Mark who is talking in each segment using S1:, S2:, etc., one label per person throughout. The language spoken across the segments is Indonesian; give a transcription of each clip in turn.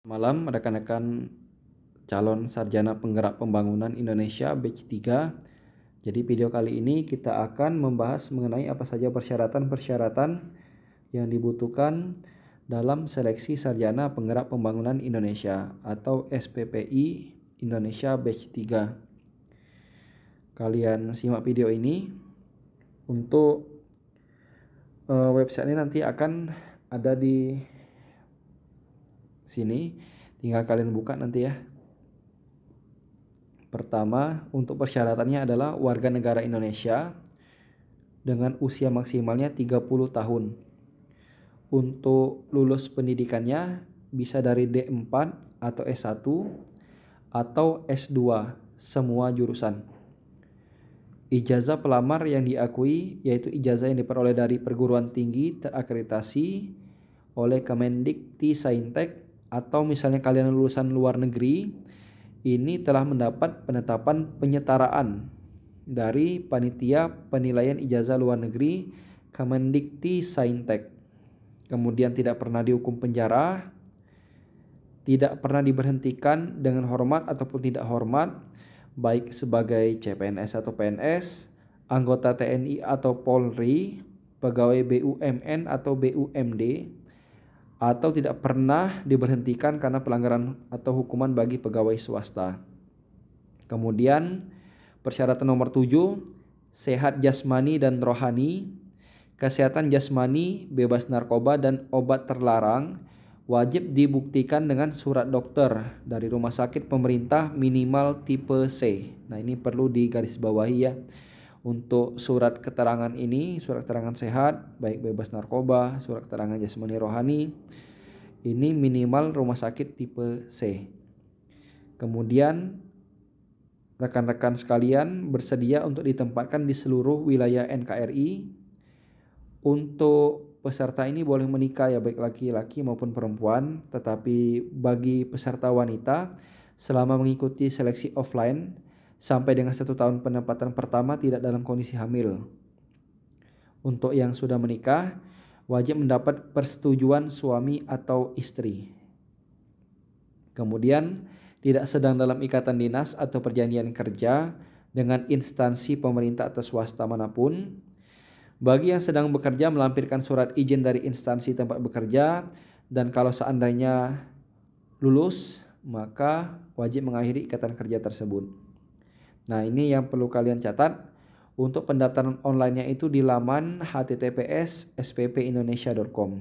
S1: Malam rekan-rekan calon sarjana penggerak pembangunan Indonesia batch 3. Jadi video kali ini kita akan membahas mengenai apa saja persyaratan-persyaratan yang dibutuhkan dalam seleksi sarjana penggerak pembangunan Indonesia atau SPPI Indonesia batch 3. Kalian simak video ini. Untuk website ini nanti akan ada di sini, tinggal kalian buka nanti ya. Pertama, untuk persyaratannya adalah warga negara Indonesia dengan usia maksimalnya 30 tahun. Untuk lulus pendidikannya bisa dari D4 atau S1 atau S2 semua jurusan. Ijazah pelamar yang diakui yaitu ijazah yang diperoleh dari perguruan tinggi terakreditasi oleh Kemendikti-Saintek, atau misalnya kalian lulusan luar negeri, ini telah mendapat penetapan penyetaraan dari Panitia Penilaian Ijazah Luar Negeri Kemendikti-Saintek. Kemudian tidak pernah dihukum penjara, tidak pernah diberhentikan dengan hormat ataupun tidak hormat, baik sebagai CPNS atau PNS, anggota TNI atau Polri, pegawai BUMN atau BUMD, atau tidak pernah diberhentikan karena pelanggaran atau hukuman bagi pegawai swasta. Kemudian persyaratan nomor 7, sehat jasmani dan rohani. Kesehatan jasmani, bebas narkoba dan obat terlarang, wajib dibuktikan dengan surat dokter dari rumah sakit pemerintah minimal tipe C. Nah, ini perlu digarisbawahi ya. Untuk surat keterangan ini, surat keterangan sehat, baik bebas narkoba, surat keterangan jasmani rohani, ini minimal rumah sakit tipe C. Kemudian rekan-rekan sekalian bersedia untuk ditempatkan di seluruh wilayah NKRI. Untuk peserta ini boleh menikah ya, baik laki-laki maupun perempuan, tetapi bagi peserta wanita selama mengikuti seleksi offline sampai dengan 1 tahun penempatan pertama tidak dalam kondisi hamil. Untuk yang sudah menikah wajib mendapat persetujuan suami atau istri. Kemudian tidak sedang dalam ikatan dinas atau perjanjian kerja dengan instansi pemerintah atau swasta manapun. Bagi yang sedang bekerja melampirkan surat izin dari instansi tempat bekerja, dan kalau seandainya lulus maka wajib mengakhiri ikatan kerja tersebut. Nah, ini yang perlu kalian catat. Untuk pendaftaran online-nya itu di laman https://sppindonesia.com.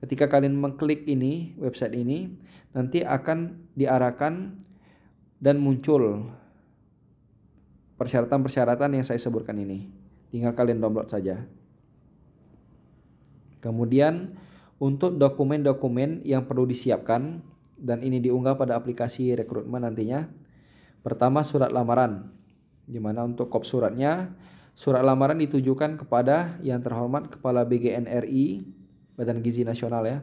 S1: Ketika kalian mengklik ini, website ini, nanti akan diarahkan dan muncul persyaratan-persyaratan yang saya sebutkan ini. Tinggal kalian download saja. Kemudian untuk dokumen-dokumen yang perlu disiapkan, dan ini diunggah pada aplikasi rekrutmen nantinya. Pertama, surat lamaran, di mana untuk kop suratnya, surat lamaran ditujukan kepada yang terhormat Kepala BGN RI, Badan Gizi Nasional ya,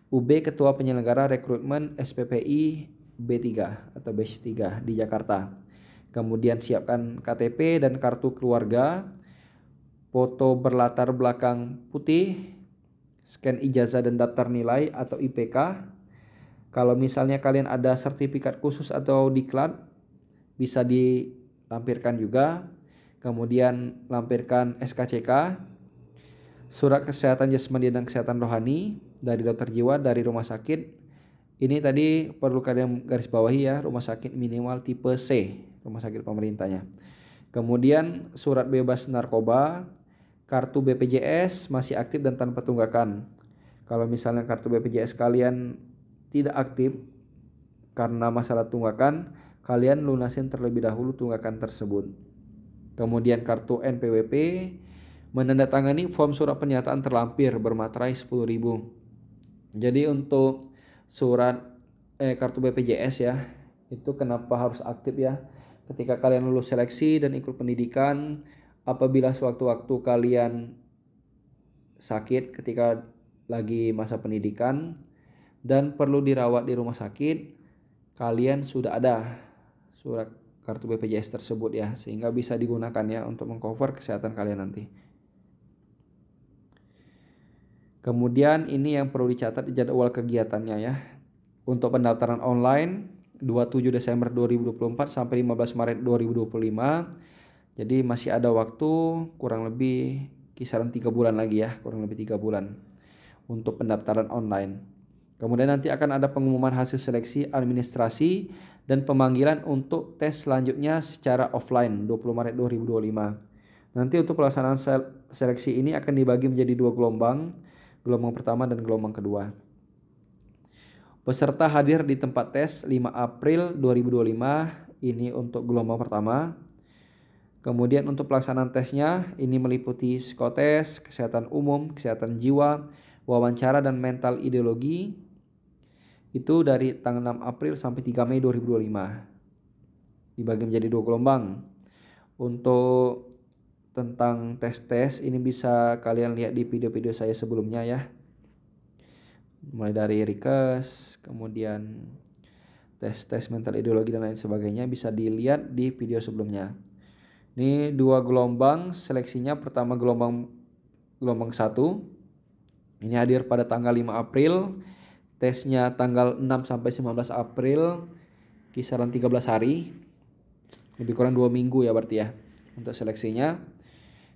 S1: UB Ketua Penyelenggara Rekrutmen SPPI B3 atau batch 3 di Jakarta. Kemudian siapkan KTP dan kartu keluarga, foto berlatar belakang putih, scan ijazah dan daftar nilai atau IPK. Kalau misalnya kalian ada sertifikat khusus atau diklat, bisa dilampirkan juga. Kemudian lampirkan SKCK, surat kesehatan jasmani dan kesehatan rohani dari dokter jiwa dari rumah sakit. Ini tadi perlu kalian garis bawahi ya, rumah sakit minimal tipe C, rumah sakit pemerintahnya. Kemudian surat bebas narkoba, kartu BPJS masih aktif dan tanpa tunggakan. Kalau misalnya kartu BPJS kalian tidak aktif karena masalah tunggakan, kalian lunasin terlebih dahulu tunggakan tersebut. Kemudian kartu NPWP, menandatangani form surat pernyataan terlampir bermaterai 10.000. Jadi untuk surat kartu BPJS ya, itu kenapa harus aktif ya? Ketika kalian lulus seleksi dan ikut pendidikan, apabila sewaktu-waktu kalian sakit ketika lagi masa pendidikan dan perlu dirawat di rumah sakit, kalian sudah ada surat kartu BPJS tersebut ya, sehingga bisa digunakan ya untuk mengcover kesehatan kalian nanti. Kemudian ini yang perlu dicatat jadwal kegiatannya ya. Untuk pendaftaran online 27 Desember 2024 sampai 15 Maret 2025. Jadi masih ada waktu kurang lebih kisaran 3 bulan lagi ya, kurang lebih 3 bulan untuk pendaftaran online. Kemudian nanti akan ada pengumuman hasil seleksi administrasi dan pemanggilan untuk tes selanjutnya secara offline 20 Maret 2025. Nanti untuk pelaksanaan seleksi ini akan dibagi menjadi 2 gelombang, gelombang pertama dan gelombang kedua. Peserta hadir di tempat tes 5 April 2025, ini untuk gelombang pertama. Kemudian untuk pelaksanaan tesnya, ini meliputi psikotes, kesehatan umum, kesehatan jiwa, wawancara dan mental ideologi. Itu dari tanggal 6 April sampai 3 Mei 2025. Dibagi menjadi 2 gelombang. Untuk tentang tes-tes ini bisa kalian lihat di video-video saya sebelumnya ya. Mulai dari Rikes, kemudian tes-tes mental ideologi dan lain sebagainya bisa dilihat di video sebelumnya. Ini 2 gelombang seleksinya. Pertama gelombang 1. Ini hadir pada tanggal 5 April. Tesnya tanggal 6 sampai 19 April, kisaran 13 hari. Lebih kurang 2 minggu ya berarti ya untuk seleksinya.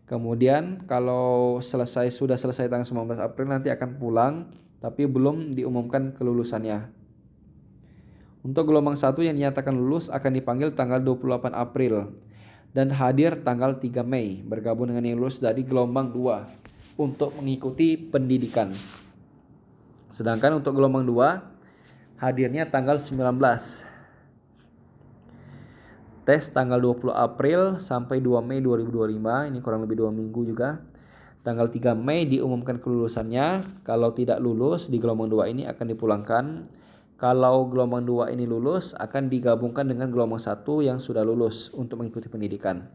S1: Kemudian kalau sudah selesai tanggal 19 April nanti akan pulang, tapi belum diumumkan kelulusannya. Untuk gelombang 1 yang dinyatakan lulus akan dipanggil tanggal 28 April dan hadir tanggal 3 Mei, bergabung dengan yang lulus dari gelombang 2 untuk mengikuti pendidikan. Sedangkan untuk gelombang 2 hadirnya tanggal 19. Tes tanggal 20 April sampai 2 Mei 2025, ini kurang lebih 2 minggu juga. Tanggal 3 Mei diumumkan kelulusannya. Kalau tidak lulus di gelombang 2 ini akan dipulangkan. Kalau gelombang 2 ini lulus akan digabungkan dengan gelombang 1 yang sudah lulus untuk mengikuti pendidikan.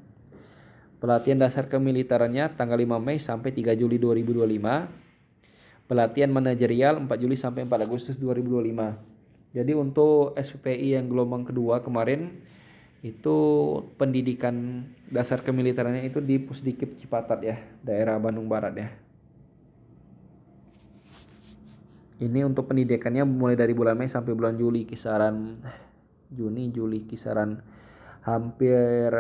S1: Pelatihan dasar kemiliterannya tanggal 5 Mei sampai 3 Juli 2025. Pelatihan manajerial 4 Juli sampai 4 Agustus 2025. Jadi untuk SPPI yang gelombang kedua kemarin itu pendidikan dasar kemiliterannya itu di Pusdikip Cipatat ya, daerah Bandung Barat ya. Ini untuk pendidikannya mulai dari bulan Mei sampai bulan Juli, kisaran Juni, Juli, kisaran hampir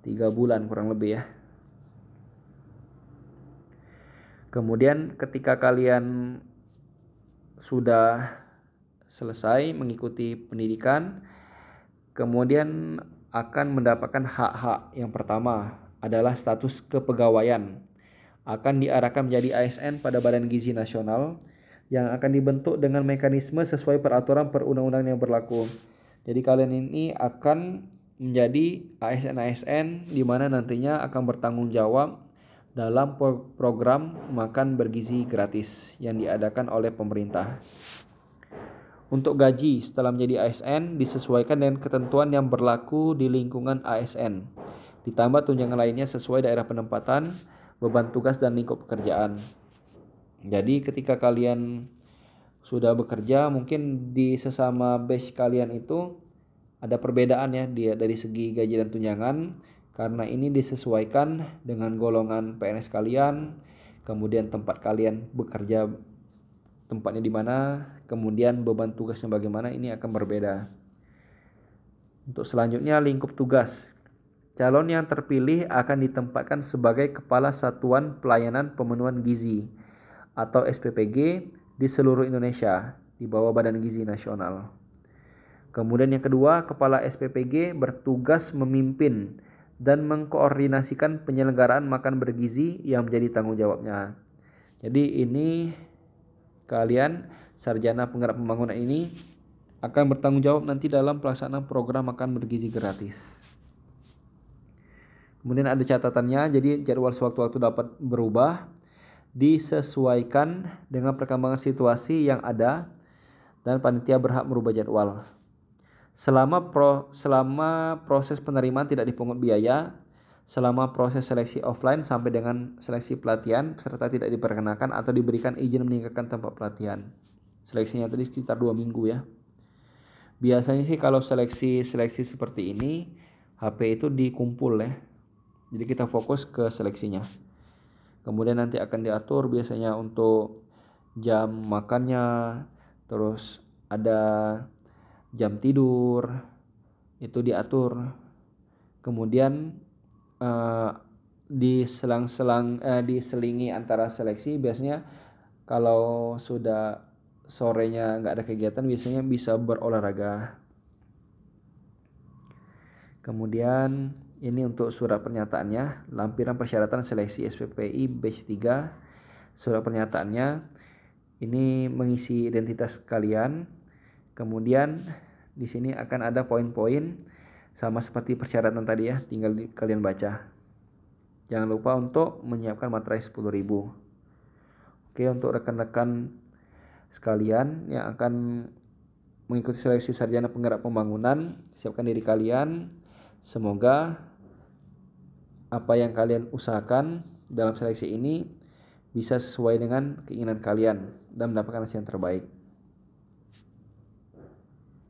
S1: 3 bulan kurang lebih ya. Kemudian ketika kalian sudah selesai mengikuti pendidikan, kemudian akan mendapatkan hak-hak. Yang pertama adalah status kepegawaian. Akan diarahkan menjadi ASN pada Badan Gizi Nasional yang akan dibentuk dengan mekanisme sesuai peraturan perundang-undangan yang berlaku. Jadi kalian ini akan menjadi ASN-ASN di mana nantinya akan bertanggung jawab dalam program makan bergizi gratis yang diadakan oleh pemerintah. Untuk gaji setelah menjadi ASN disesuaikan dengan ketentuan yang berlaku di lingkungan ASN. Ditambah tunjangan lainnya sesuai daerah penempatan, beban tugas dan lingkup pekerjaan. Jadi ketika kalian sudah bekerja, mungkin di sesama batch kalian itu ada perbedaan ya dari segi gaji dan tunjangan, karena ini disesuaikan dengan golongan PNS kalian, kemudian tempat kalian bekerja tempatnya di mana, kemudian beban tugasnya bagaimana, ini akan berbeda. Untuk selanjutnya lingkup tugas. Calon yang terpilih akan ditempatkan sebagai Kepala Satuan Pelayanan Pemenuhan Gizi atau SPPG di seluruh Indonesia di bawah Badan Gizi Nasional. Kemudian yang kedua, Kepala SPPG bertugas memimpin dan mengkoordinasikan penyelenggaraan makan bergizi yang menjadi tanggung jawabnya. Jadi ini kalian sarjana penggerak pembangunan ini akan bertanggung jawab nanti dalam pelaksanaan program makan bergizi gratis. Kemudian ada catatannya, jadi jadwal sewaktu-waktu dapat berubah, disesuaikan dengan perkembangan situasi yang ada, dan panitia berhak merubah jadwal. Selama proses penerimaan tidak dipungut biaya, selama proses seleksi offline sampai dengan seleksi pelatihan, peserta tidak diperkenakan atau diberikan izin meninggalkan tempat pelatihan. Seleksinya tadi sekitar 2 minggu ya. Biasanya sih kalau seleksi seperti ini, HP itu dikumpul ya. Jadi kita fokus ke seleksinya. Kemudian nanti akan diatur biasanya untuk jam makannya, terus ada jam tidur, itu diatur. Kemudian diselingi antara seleksi, biasanya kalau sudah sorenya nggak ada kegiatan biasanya bisa berolahraga. Kemudian ini untuk surat pernyataannya, lampiran persyaratan seleksi SPPI batch 3. Surat pernyataannya ini mengisi identitas kalian. Kemudian di sini akan ada poin-poin sama seperti persyaratan tadi ya, tinggal kalian baca. Jangan lupa untuk menyiapkan materai 10.000. Oke, untuk rekan-rekan sekalian yang akan mengikuti seleksi sarjana penggerak pembangunan, siapkan diri kalian. Semoga apa yang kalian usahakan dalam seleksi ini bisa sesuai dengan keinginan kalian dan mendapatkan hasil yang terbaik.